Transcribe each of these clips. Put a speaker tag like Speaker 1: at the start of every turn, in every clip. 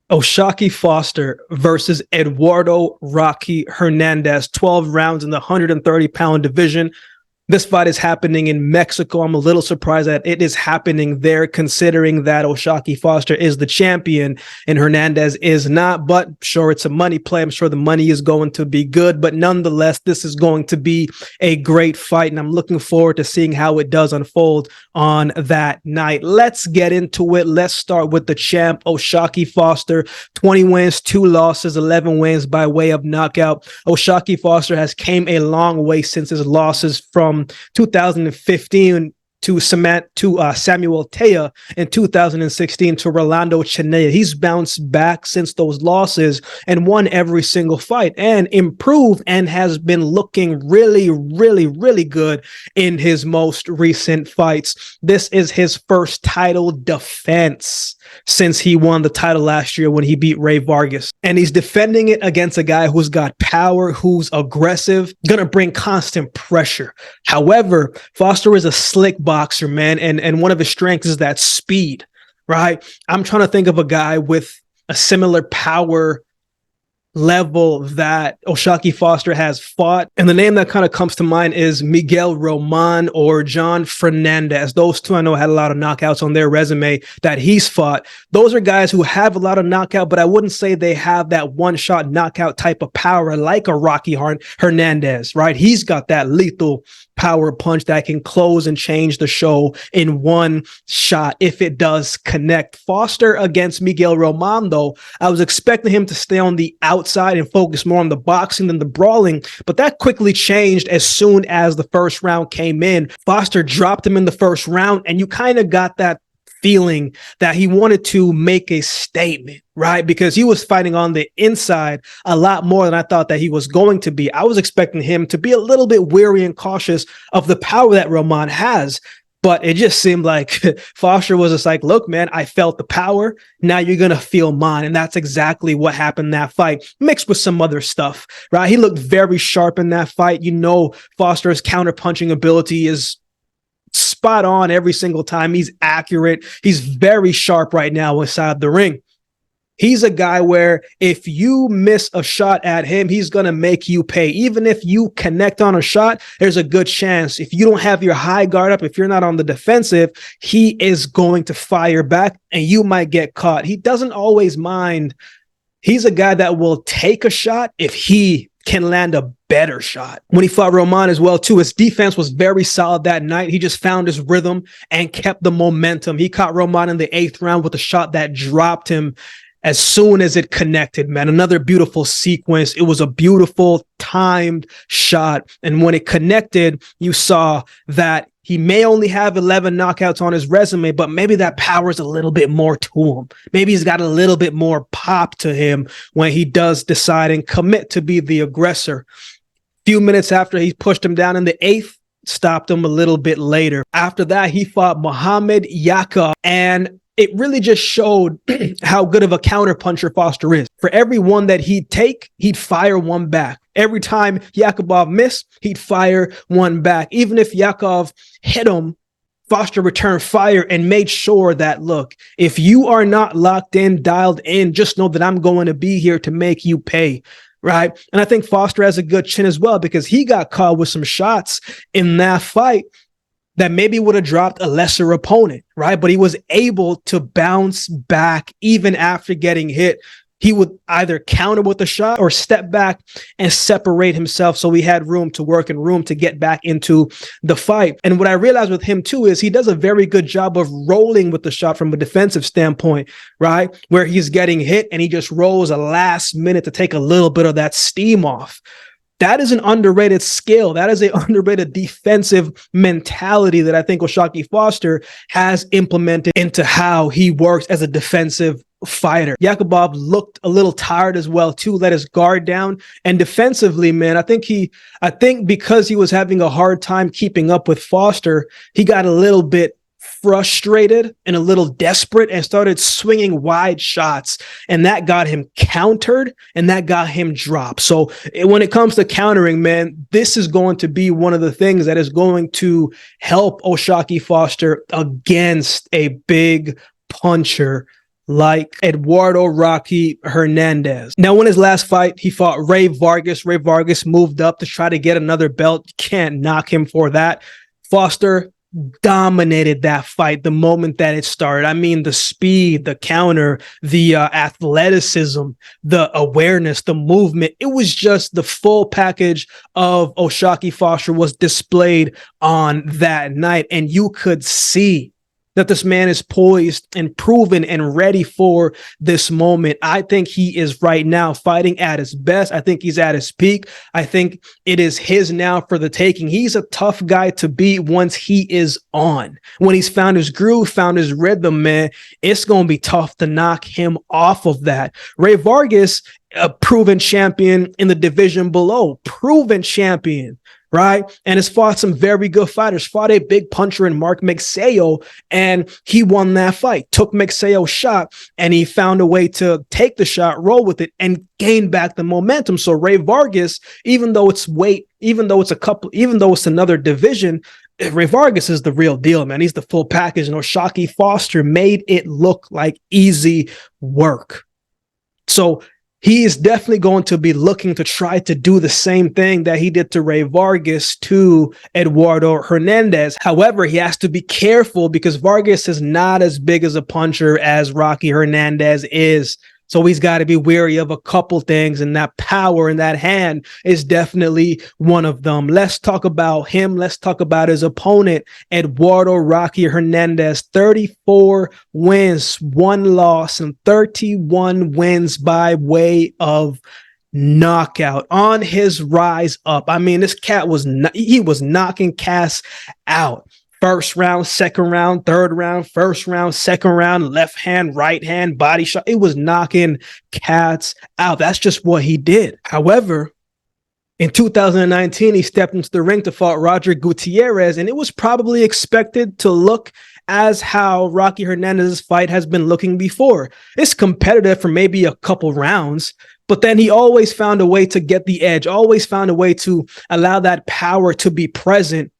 Speaker 1: O'Shaquie Foster versus Eduardo Rocky Hernandez, 12 rounds in the 130-pound division. This fight is happening in Mexico. I'm a little surprised that it is happening there, considering that O'Shaquie Foster is the champion and Hernandez is not. But sure, it's a money play. I'm sure the money is going to be good. But nonetheless, this is going to be a great fight, and I'm looking forward to seeing how it does unfold on that night. Let's get into it. Let's start with the champ, O'Shaquie Foster. 20 wins, 2 losses, 11 wins by way of knockout. O'Shaquie Foster has came a long way since his losses from 2015 to Samuel Taya, in 2016 to Rolando Chenea. He's bounced back since those losses and won every single fight and improved and has been looking really, really, really good in his most recent fights. This is his first title defense since he won the title last year when he beat Rey Vargas. And he's defending it against a guy who's got power, who's aggressive, gonna bring constant pressure. However, Foster is a slick boxer, man, and one of his strengths is that speed, right? I'm trying to think of a guy with a similar power level that O'Shaquie Foster has fought, and the name that kind of comes to mind is Miguel Roman or John Fernandez. Those two I know had a lot of knockouts on their resume that he's fought. Those are guys who have a lot of knockout, but I wouldn't say they have that one-shot knockout type of power like a Rocky Hernandez, right? He's got that lethal power punch that can close and change the show in one shot if it does connect. Foster against Miguel Roman, though, I was expecting him to stay on the outside and focus more on the boxing than the brawling, but that quickly changed as soon as the first round came in. Foster dropped him in the first round, and you kind of got that feeling that he wanted to make a statement, right? Because he was fighting on the inside a lot more than I thought that he was going to be. I was expecting him to be a little bit wary and cautious of the power that Roman has, but it just seemed like Foster was just like, look, man, I felt the power. Now you're going to feel mine. And that's exactly what happened in that fight, mixed with some other stuff, right? He looked very sharp in that fight. You know, Foster's counter-punching ability is spot on every single time. He's accurate. He's very sharp right now inside the ring. He's a guy where if you miss a shot at him, he's going to make you pay. Even if you connect on a shot, there's a good chance. If you don't have your high guard up, if you're not on the defensive, he is going to fire back and you might get caught. He doesn't always mind. He's a guy that will take a shot if he can land a better shot. When he fought Roman as well, too, his defense was very solid that night. He just found his rhythm and kept the momentum. He caught Roman in the 8th round with a shot that dropped him as soon as it connected, man. Another beautiful sequence. It was a beautiful timed shot. And when it connected, you saw that he may only have 11 knockouts on his resume, but maybe that power is a little bit more to him. Maybe he's got a little bit more pop to him when he does decide and commit to be the aggressor. Few minutes after he pushed him down in the 8th, stopped him a little bit later. After that, he fought Muhammad Yakov, and it really just showed how good of a counterpuncher Foster is. For every one that he'd take, he'd fire one back. Every time Yakubov missed, he'd fire one back. Even if Yakov hit him, Foster returned fire and made sure that, look, if you are not locked in, dialed in, just know that I'm going to be here to make you pay. Right. And I think Foster has a good chin as well, because he got caught with some shots in that fight that maybe would have dropped a lesser opponent, right? But he was able to bounce back even after getting hit. He would either counter with a shot or step back and separate himself, so he had room to work and room to get back into the fight. And what I realized with him too is he does a very good job of rolling with the shot from a defensive standpoint, right? Where he's getting hit and he just rolls a last minute to take a little bit of that steam off. That is an underrated skill. That is an underrated defensive mentality that I think O'Shaquie Foster has implemented into how he works as a defensive fighter. Yakubov looked a little tired as well too, let his guard down. And defensively, man, I think because he was having a hard time keeping up with Foster, he got a little bit frustrated and a little desperate and started swinging wide shots, and that got him countered and that got him dropped. So when it comes to countering, man, this is going to be one of the things that is going to help O'Shaquie Foster against a big puncher like Eduardo Rocky Hernandez. Now, in his last fight, he fought Rey Vargas. Rey Vargas moved up to try to get another belt. You can't knock him for that. Foster dominated that fight the moment that it started. I mean, the speed, the counter, the athleticism, the awareness, the movement. It was just the full package of O'Shaquie Foster was displayed on that night. And you could see that this man is poised and proven and ready for this moment. I think he is right now fighting at his best. I think he's at his peak. I think it is his now for the taking. He's a tough guy to beat once he is on. When he's found his groove, found his rhythm, man, it's going to be tough to knock him off of that. Rey Vargas, a proven champion in the division below, proven champion. Right. And has fought some very good fighters, fought a big puncher in Mark Magsayo, and he won that fight, took Magsayo's shot, and he found a way to take the shot, roll with it, and gain back the momentum. So Rey Vargas, even though it's weight, even though it's another division, Rey Vargas is the real deal, man. He's the full package. And O'Shaquie Foster made it look like easy work. So he is definitely going to be looking to try to do the same thing that he did to Rey Vargas to Eduardo Hernandez. However, he has to be careful because Vargas is not as big as a puncher as Rocky Hernandez is. So he's got to be wary of a couple things, and that power in that hand is definitely one of them. Let's talk about him. Let's talk about his opponent, Eduardo Rocky Hernandez. 34 wins, 1 loss, and 31 wins by way of knockout on his rise up. I mean, this cat was knocking cats out. First round, second round, third round, first round, second round, left hand, right hand, body shot. It was knocking cats out. That's just what he did. However, in 2019, he stepped into the ring to fight Roger Gutierrez, and it was probably expected to look as how Rocky Hernandez's fight has been looking before. It's competitive for maybe a couple rounds, but then he always found a way to get the edge, always found a way to allow that power to be present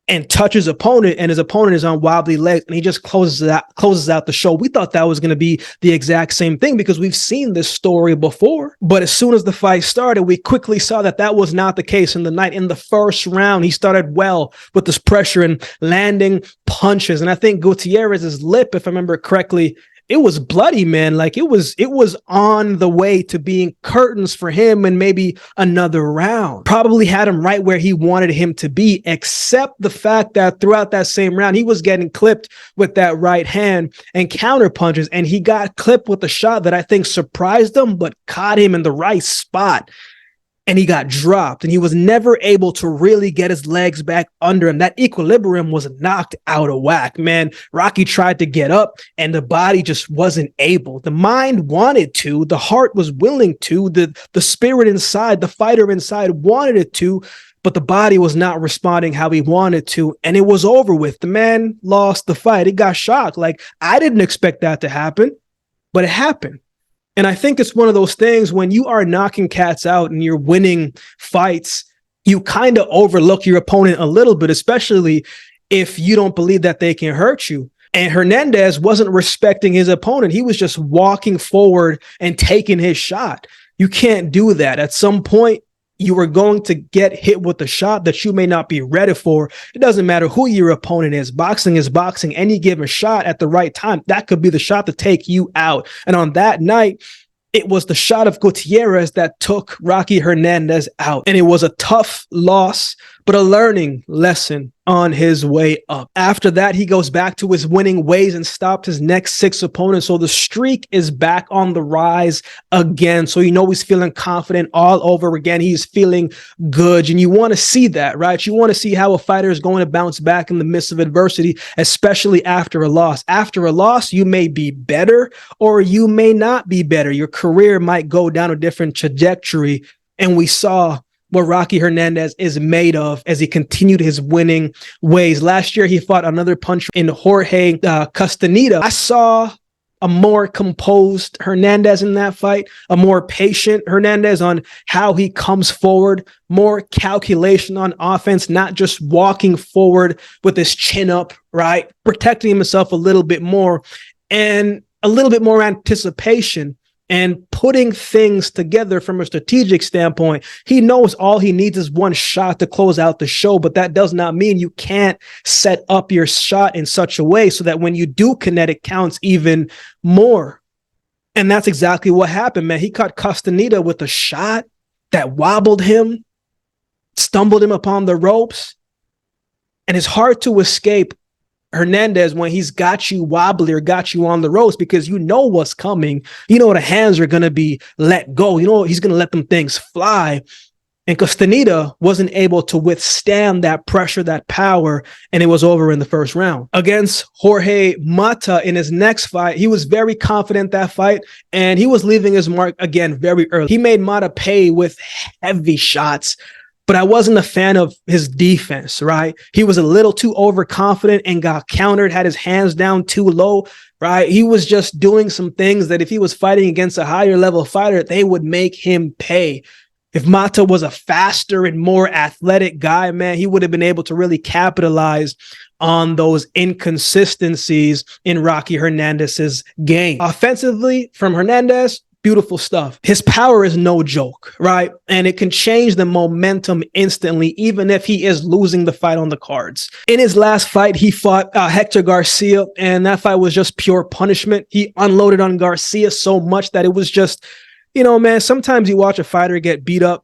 Speaker 1: and touch his opponent, and his opponent is on wobbly legs, and he just closes out the show. We thought that was going to be the exact same thing because we've seen this story before. But as soon as the fight started, we quickly saw that that was not the case in the night. In the first round, he started well with this pressure and landing punches. And I think Gutierrez's lip, if I remember correctly, it was bloody, man. Like it was on the way to being curtains for him and maybe another round. Probably had him right where he wanted him to be, except the fact that throughout that same round, he was getting clipped with that right hand and counter punches. And he got clipped with a shot that I think surprised him, but caught him in the right spot. And he got dropped, and he was never able to really get his legs back under him. That equilibrium was knocked out of whack, man. Rocky tried to get up, and the body just wasn't able. The mind wanted to, the heart was willing to, the spirit inside, the fighter inside wanted it to, but the body was not responding how he wanted to, and it was over with. The man lost the fight. He got shocked. Like, I didn't expect that to happen, but it happened. And I think it's one of those things when you are knocking cats out and you're winning fights, you kind of overlook your opponent a little bit, especially if you don't believe that they can hurt you. And Hernandez wasn't respecting his opponent. He was just walking forward and taking his shot. You can't do that. At some point, you are going to get hit with a shot that you may not be ready for. It doesn't matter who your opponent is. Boxing is boxing. Any given shot at the right time, that could be the shot to take you out. And on that night, it was the shot of Gutierrez that took Rocky Hernandez out. And it was a tough loss, but a learning lesson on his way up. After that, he goes back to his winning ways and stopped his next 6 opponents. So the streak is back on the rise again. So you know he's feeling confident all over again. He's feeling good. And you want to see that, right? You want to see how a fighter is going to bounce back in the midst of adversity, especially after a loss. After a loss, you may be better or you may not be better. Your career might go down a different trajectory. And we saw what Rocky Hernandez is made of as he continued his winning ways. Last year, he fought another puncher in Jorge Castaneda. I saw a more composed Hernandez in that fight, a more patient Hernandez on how he comes forward, more calculation on offense, not just walking forward with his chin up, right? Protecting himself a little bit more. And a little bit more anticipation and putting things together from a strategic standpoint. He knows all he needs is one shot to close out the show, but that does not mean you can't set up your shot in such a way so that when you do connect, it counts even more. And that's exactly what happened, man. He caught Castaneda with a shot that wobbled him, stumbled him upon the ropes, and it's hard to escape Hernandez when he's got you wobbly or got you on the ropes, because you know what's coming. You know the hands are going to be let go. You know he's going to let them things fly. And Castaneda wasn't able to withstand that pressure, that power, and it was over in the first round. Against Jorge Mata in his next fight, he was very confident that fight, and he was leaving his mark again very early. He made Mata pay with heavy shots, but I wasn't a fan of his defense, right? He was a little too overconfident and got countered, had his hands down too low, right? He was just doing some things that if he was fighting against a higher level fighter, they would make him pay. If Mata was a faster and more athletic guy, man, he would have been able to really capitalize on those inconsistencies in Rocky Hernandez's game. Offensively, from Hernandez, beautiful stuff. His power is no joke, right? And it can change the momentum instantly, even if he is losing the fight on the cards. In his last fight, he fought Hector Garcia, and that fight was just pure punishment. He unloaded on Garcia so much that it was just, you know, man, sometimes you watch a fighter get beat up,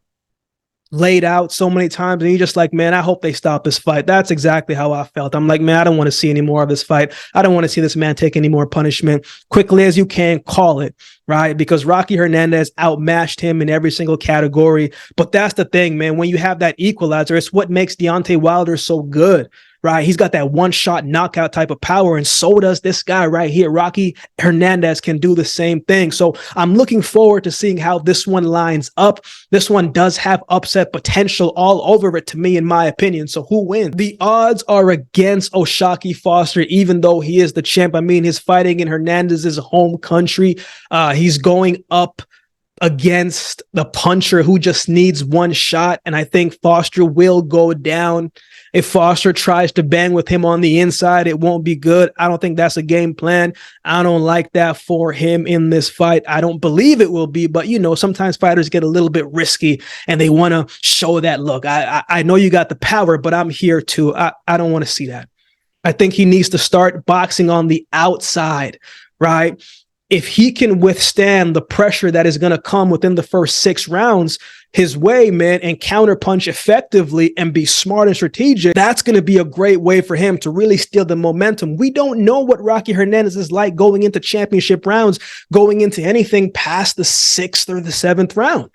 Speaker 1: laid out so many times, and you're just like, man, I hope they stop this fight. That's exactly how I felt. I'm like, man, I don't want to see any more of this fight. I don't want to see this man take any more punishment. Quickly as you can, call it, right? Because Rocky Hernandez outmatched him in every single category. But that's the thing, man. When you have that equalizer, it's what makes Deontay Wilder so good, right? He's got that one-shot knockout type of power, and so does this guy right here. Rocky Hernandez can do the same thing. So I'm looking forward to seeing how this one lines up. This one does have upset potential all over it, to me, in my opinion. So who wins? The odds are against O'Shaquie Foster, even though he is the champ. I mean, he's fighting in Hernandez's home country. He's going up against the puncher who just needs one shot, and I think Foster will go down. If Foster tries to bang with him on the inside, it won't be good. I don't think that's a game plan. I don't like that for him in this fight. I don't believe it will be, but you know, sometimes fighters get a little bit risky and they want to show that, look, I know you got the power, but I'm here too. I don't want to see that. I think he needs to start boxing on the outside, right? If he can withstand the pressure that is going to come within the first 6 rounds his way, man, and counterpunch effectively and be smart and strategic, that's going to be a great way for him to really steal the momentum. We don't know what Rocky Hernandez is like going into championship rounds, going into anything past the 6th or the 7th round,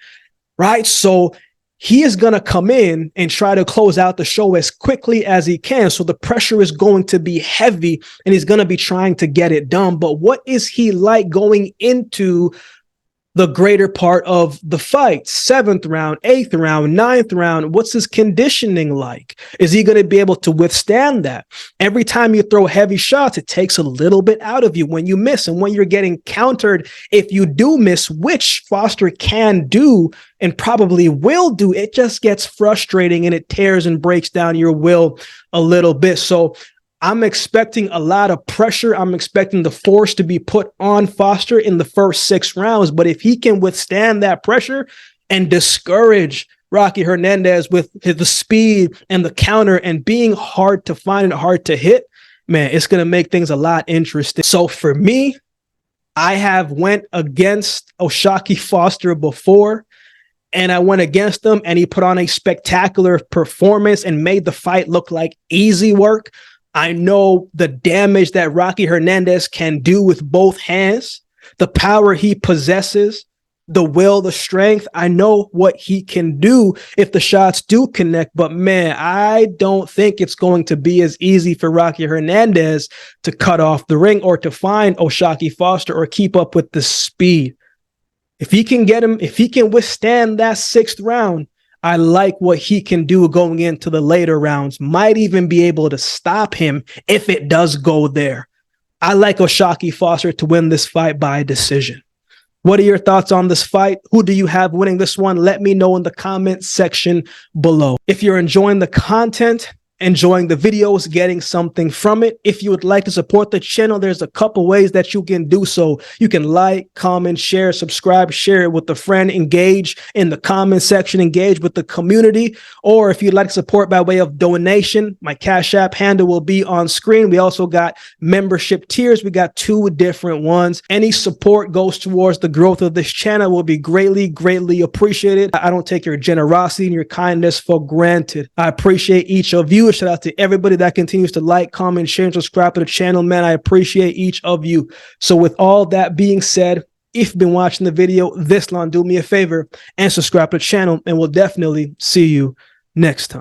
Speaker 1: right? So he is going to come in and try to close out the show as quickly as he can. So the pressure is going to be heavy and he's going to be trying to get it done. But what is he like going into the greater part of the fight? 7th round, 8th round, 9th round. What's his conditioning like? Is he going to be able to withstand that? Every time you throw heavy shots, it takes a little bit out of you when you miss. And when you're getting countered, if you do miss, which Foster can do and probably will do, it just gets frustrating and it tears and breaks down your will a little bit. So I'm expecting a lot of pressure. I'm expecting the force to be put on Foster in the first 6 rounds. But if he can withstand that pressure and discourage Rocky Hernandez with the speed and the counter and being hard to find and hard to hit, man, it's going to make things a lot interesting. So for me, I have went against O'Shaquie Foster before, and I went against him, and he put on a spectacular performance and made the fight look like easy work. I know the damage that Rocky Hernandez can do with both hands, the power he possesses, the will, the strength. I know what he can do if the shots do connect, but man, I don't think it's going to be as easy for Rocky Hernandez to cut off the ring or to find O'Shaquie Foster or keep up with the speed. If he can get him, if he can withstand that 6th round, I like what he can do going into the later rounds. Might even be able to stop him if it does go there. I like O'Shaquie Foster to win this fight by decision. What are your thoughts on this fight? Who do you have winning this one? Let me know in the comment section below. If you're enjoying the content, enjoying the videos, getting something from it. If you would like to support the channel, there's a couple ways that you can do so. You can like, comment, share, subscribe, share it with a friend, engage in the comment section, engage with the community. Or if you'd like to support by way of donation, my Cash App handle will be on screen. We also got membership tiers. We got 2 different ones. Any support goes towards the growth of this channel will be greatly appreciated. I don't take your generosity and your kindness for granted. I appreciate each of you. Shout out to everybody that continues to like, comment, share, and subscribe to the channel, man. I appreciate each of you. So with all that being said, if you've been watching the video this long, do me a favor and subscribe to the channel, and we'll definitely see you next time.